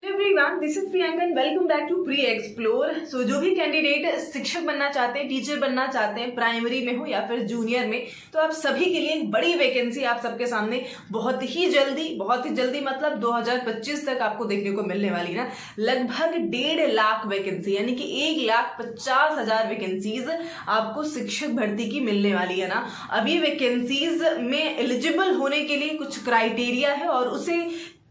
Everyone, this is Priyanka and welcome back to pre explore. So जो भी candidate शिक्षक बनना चाहते हैं, टीचर बनना चाहते हैं, प्राइमरी में हो या फिर जूनियर में, तो आप सभी के लिए एक बड़ी वैकेंसी आप सबके सामने बहुत ही जल्दी मतलब 2025 तक आपको देखने को मिलने वाली है ना। लगभग 1.5 लाख वैकेंसी यानी कि 1,50,000 वैकेंसीज आपको शिक्षक भर्ती की मिलने वाली है ना। अभी वैकेंसीज में एलिजिबल होने के लिए कुछ क्राइटेरिया है और उसे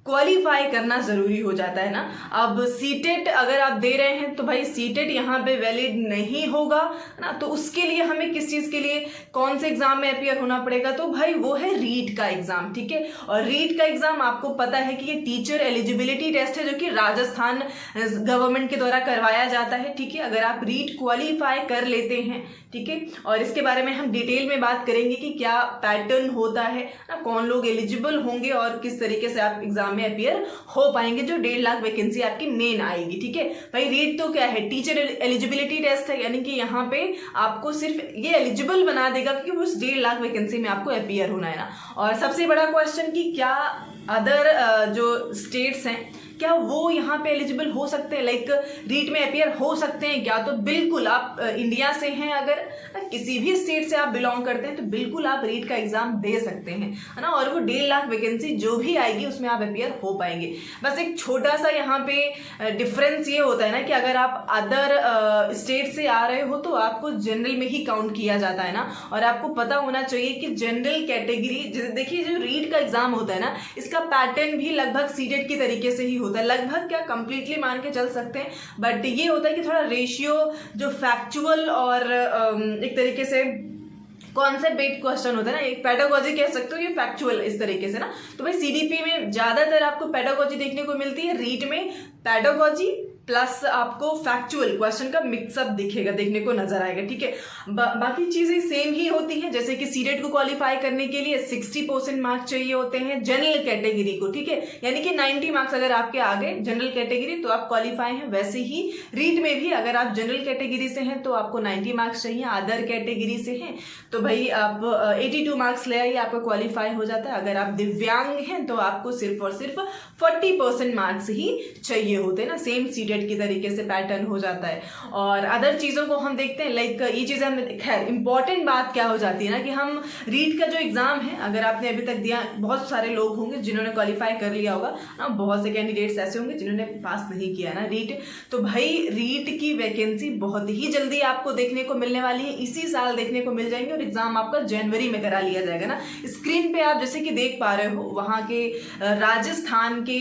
क्वालिफाई करना जरूरी हो जाता है ना। अब सीटेट अगर आप दे रहे हैं तो भाई सीटेट यहाँ पे वैलिड नहीं होगा ना, तो उसके लिए हमें किस चीज के लिए कौन से एग्जाम में अपियर होना पड़ेगा, तो भाई वो है रीट का एग्जाम। ठीक है, और रीट का एग्जाम आपको पता है कि ये टीचर एलिजिबिलिटी टेस्ट है जो कि राजस्थान गवर्नमेंट के द्वारा करवाया जाता है। ठीक है, अगर आप रीट क्वालिफाई कर लेते हैं, ठीक है, और इसके बारे में हम डिटेल में बात करेंगे कि क्या पैटर्न होता है ना, कौन लोग एलिजिबल होंगे और किस तरीके से आप एग्जाम में अपियर हो पाएंगे जो 1.5 लाख वैकेंसी आपकी मेन आएगी। ठीक है भाई, रीट तो क्या है, टीचर एलिजिबिलिटी टेस्ट है, यानी कि यहाँ पे आपको सिर्फ ये एलिजिबल बना देगा कि उस 1.5 लाख वैकेंसी में आपको अपियर होना है ना। और सबसे बड़ा क्वेश्चन कि क्या अदर जो स्टेट्स हैं क्या वो यहाँ पे एलिजिबल हो सकते हैं, लाइक रीट में अपियर हो सकते हैं क्या, तो बिल्कुल आप इंडिया से हैं, अगर किसी भी स्टेट से आप बिलोंग करते हैं तो बिल्कुल आप रीट का एग्जाम दे सकते हैं, है ना। और वो 1.5 लाख वैकेंसी जो भी आएगी उसमें आप अपियर हो पाएंगे। बस एक छोटा सा यहाँ पे डिफरेंस ये होता है ना कि अगर आप अदर स्टेट से आ रहे हो तो आपको जनरल में ही काउंट किया जाता है ना। और आपको पता होना चाहिए कि जनरल कैटेगरी, देखिए जो रीट का एग्जाम होता है ना, इसका पैटर्न भी लगभग सीटेट की तरीके से ही होता है, लगभग क्या कंप्लीटली मान के चल सकते हैं, बट ये होता है कि थोड़ा रेशियो जो फैक्चुअल और एक तरीके से कॉन्सेप्ट बेस्ड क्वेश्चन होता है ना, एक पेडागोजी कह सकते हो, ये फैक्चुअल इस तरीके से ना। तो भाई सीडीपी में ज्यादातर आपको पेडागोजी देखने को मिलती है, रीट में पेडागोजी प्लस आपको फैक्चुअल क्वेश्चन का मिक्सअप दिखेगा, देखने को नजर आएगा। ठीक है, बाकी चीजें सेम ही होती हैं, जैसे कि सीटेट को क्वालिफाई करने के लिए 60% मार्क्स चाहिए होते हैं जनरल कैटेगरी को। ठीक है, यानी कि 90 मार्क्स अगर आपके आ गए जनरल कैटेगरी तो आप क्वालिफाई हैं। वैसे ही रीट में भी अगर आप जनरल कैटेगरी से हैं तो आपको 90 मार्क्स चाहिए, अदर कैटेगरी से हैं तो भाई आप 82 मार्क्स ले आइए, आपका क्वालिफाई हो जाता है। अगर आप दिव्यांग हैं तो आपको सिर्फ और सिर्फ 40% मार्क्स ही चाहिए होते हैं ना। सेम सीटेट की तरीके से पैटर्न हो जाता है। और अदर चीजों को हम देखते हैं, लाइक ये चीजें हम, खैर इंपॉर्टेंट बात क्या हो जाती है ना कि हम रीट का जो एग्जाम है, अगर आपने अभी तक दिया, बहुत सारे लोग होंगे जिन्होंने क्वालिफाई कर लिया होगा ना, बहुत से कैंडिडेट्स ऐसे होंगे जिन्होंने पास नहीं किया ना रीट। तो भाई रीट की वैकेंसी बहुत ही जल्दी आपको देखने को मिलने वाली है, इसी साल देखने को मिल जाएंगे और एग्जाम आपका जनवरी में करा लिया जाएगा ना। स्क्रीन पे आप जैसे कि देख पा रहे हो वहां के राजस्थान के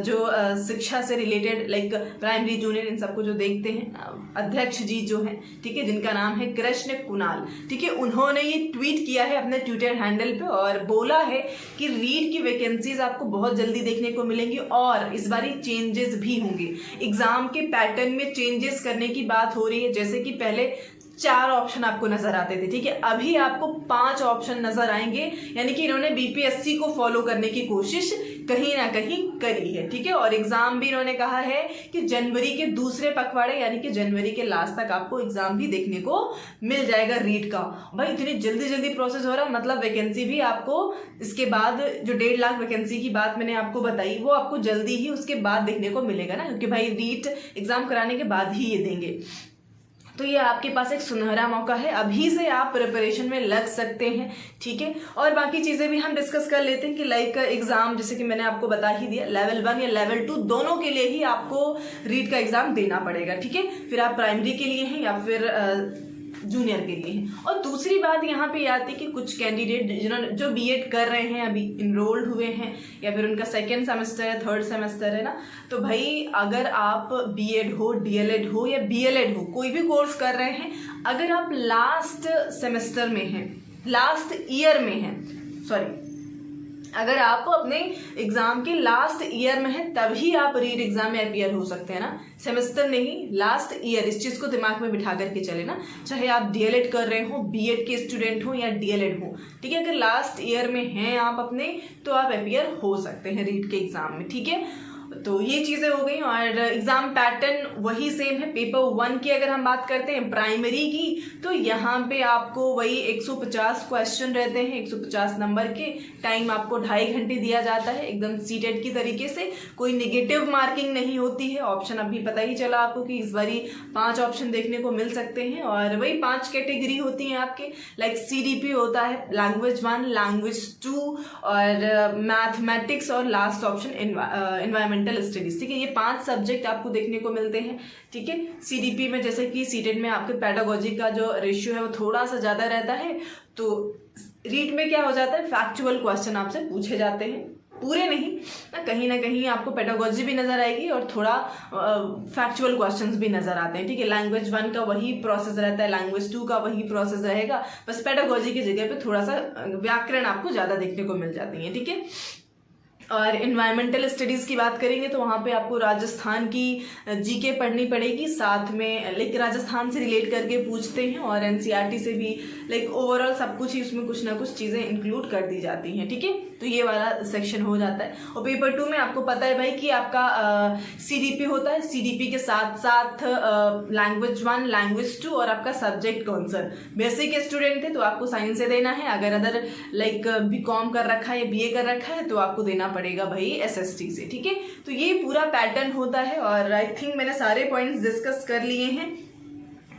जो शिक्षा से रिलेटेड लाइक प्राइमरी जूनियर इन सबको जो देखते हैं, अध्यक्ष जी जो हैं, ठीक है, जिनका नाम है कृष्ण कुणाल, ठीक है, उन्होंने ये ट्वीट किया है अपने ट्विटर हैंडल पे और बोला है कि रीट की वैकेंसीज आपको बहुत जल्दी देखने को मिलेंगी और इस बार चेंजेस भी होंगे। एग्जाम के पैटर्न में चेंजेस करने की बात हो रही है, जैसे कि पहले 4 ऑप्शन आपको नजर आते थे, ठीक है, अभी आपको 5 ऑप्शन नजर आएंगे, यानी कि इन्होंने बीपीएससी को फॉलो करने की कोशिश कहीं ना कहीं करी है। ठीक है, और एग्जाम भी इन्होंने कहा है कि जनवरी के दूसरे पखवाड़े यानी कि जनवरी के लास्ट तक आपको एग्जाम भी देखने को मिल जाएगा रीट का। भाई इतनी जल्दी प्रोसेस हो रहा है, मतलब वैकेंसी भी आपको इसके बाद जो 1.5 लाख वैकेंसी की बात मैंने आपको बताई वो आपको जल्दी ही उसके बाद देखने को मिलेगा ना, क्योंकि भाई रीट एग्जाम कराने के बाद ही ये देंगे। तो ये आपके पास एक सुनहरा मौका है, अभी से आप प्रिपरेशन में लग सकते हैं। ठीक है, और बाकी चीजें भी हम डिस्कस कर लेते हैं कि लाइक एग्जाम, जैसे कि मैंने आपको बता ही दिया, लेवल 1 या लेवल 2 दोनों के लिए ही आपको रीट का एग्जाम देना पड़ेगा। ठीक है, फिर आप प्राइमरी के लिए हैं या फिर जूनियर के लिए हैं। और दूसरी बात यहाँ पे आती है कि कुछ कैंडिडेट जिन्होंने जो बीएड कर रहे हैं, अभी इनरोल्ड हुए हैं या फिर उनका 2nd सेमेस्टर है, 3rd सेमेस्टर है ना, तो भाई अगर आप बीएड हो, डीएलएड हो या बीएलएड हो, कोई भी कोर्स कर रहे हैं, अगर आप लास्ट सेमेस्टर में हैं, लास्ट ईयर में हैं, सॉरी, अगर आप अपने एग्जाम के लास्ट ईयर में हैं तभी आप रीट एग्जाम में अपियर हो सकते हैं ना, सेमेस्टर नहीं, लास्ट ईयर। इस चीज को दिमाग में बिठा करके चले ना, चाहे आप डीएलएड कर रहे हो, बीएड के स्टूडेंट हो या डीएलएड हो, ठीक है, अगर लास्ट ईयर में हैं आप अपने तो आप अपियर हो सकते हैं रीट के एग्जाम में। ठीक है, तो ये चीज़ें हो गई। और एग्ज़ाम पैटर्न वही सेम है। पेपर 1 की अगर हम बात करते हैं प्राइमरी की, तो यहाँ पे आपको वही 150 क्वेश्चन रहते हैं, 150 नंबर के। टाइम आपको 2.5 घंटे दिया जाता है, एकदम सीटेट की तरीके से। कोई नेगेटिव मार्किंग नहीं होती है। ऑप्शन अभी पता ही चला आपको कि इस बारी 5 ऑप्शन देखने को मिल सकते हैं। और वही 5 कैटेगरी होती हैं आपके, लाइक CDP होता है, लैंग्वेज 1, लैंग्वेज 2 और मैथमेटिक्स, और लास्ट ऑप्शन एनवायरमेंटल स्टडीज। ठीक है, ये 5 सब्जेक्ट आपको देखने को मिलते हैं। ठीक है, CDP में जैसे कि सीटेट में आपके पेडागोजी का जो रेशियो है वो थोड़ा सा ज़्यादा रहता है, तो रीट में क्या हो जाता है, फैक्चुअल क्वेश्चन आपसे पूछे जाते हैं, पूरे नहीं ना कहीं आपको पेडागोजी भी नज़र आएगी और थोड़ा फैक्चुअल क्वेश्चंस भी नज़र आते हैं। ठीक है, लैंग्वेज 1 का वही प्रोसेस रहता है, लैंग्वेज 2 का वही प्रोसेस रहेगा, बस पेडागोजी की जगह पे थोड़ा सा व्याकरण आपको ज़्यादा देखने को मिल जाती है। ठीक है, और इन्वायरमेंटल स्टडीज़ की बात करेंगे तो वहाँ पे आपको राजस्थान की जीके पढ़नी पड़ेगी, साथ में लाइक राजस्थान से रिलेट करके पूछते हैं, और NCERT से भी लाइक ओवरऑल सब कुछ ही उसमें कुछ ना कुछ चीज़ें इंक्लूड कर दी जाती हैं। ठीक है, तो ये वाला सेक्शन हो जाता है। और पेपर 2 में आपको पता है भाई कि आपका CDP होता है, CDP के साथ साथ लैंग्वेज 1, लैंग्वेज 2 और आपका सब्जेक्ट कौन सा। बेसिक स्टूडेंट थे तो आपको साइंस से देना है, अगर अदर लाइक BCom कर रखा है या BA कर रखा है तो आपको देना पड़ेगा भाई SST से। ठीक है, तो ये पूरा पैटर्न होता है। और आई थिंक मैंने सारे पॉइंट्स डिस्कस कर लिए हैं।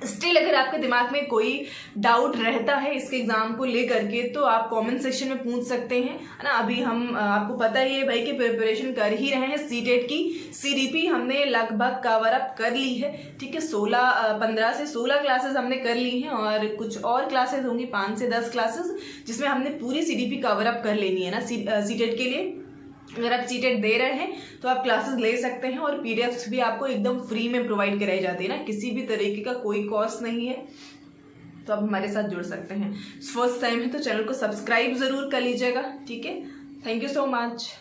स्टिल अगर आपके दिमाग में कोई डाउट रहता है इसके एग्जाम को लेकर के तो आप कमेंट सेक्शन में पूछ सकते हैं, है ना। अभी हम आपको पता ही है भाई कि प्रिपरेशन कर ही रहे हैं सीटेट की। CDP हमने लगभग कवर अप कर ली है। ठीक है, 15 से 16 क्लासेस हमने कर ली हैं, और कुछ और क्लासेस होंगी 5 से 10 क्लासेस, जिसमें हमने पूरी CDP कवर अप कर लेनी है ना सीटेट के लिए। अगर आप सीटेट दे रहे हैं तो आप क्लासेस ले सकते हैं, और PDFs भी आपको एकदम फ्री में प्रोवाइड कराई जाती है ना, किसी भी तरीके का कोई कॉस्ट नहीं है, तो आप हमारे साथ जुड़ सकते हैं। फर्स्ट टाइम है तो चैनल को सब्सक्राइब ज़रूर कर लीजिएगा। ठीक है, थैंक यू सो मच।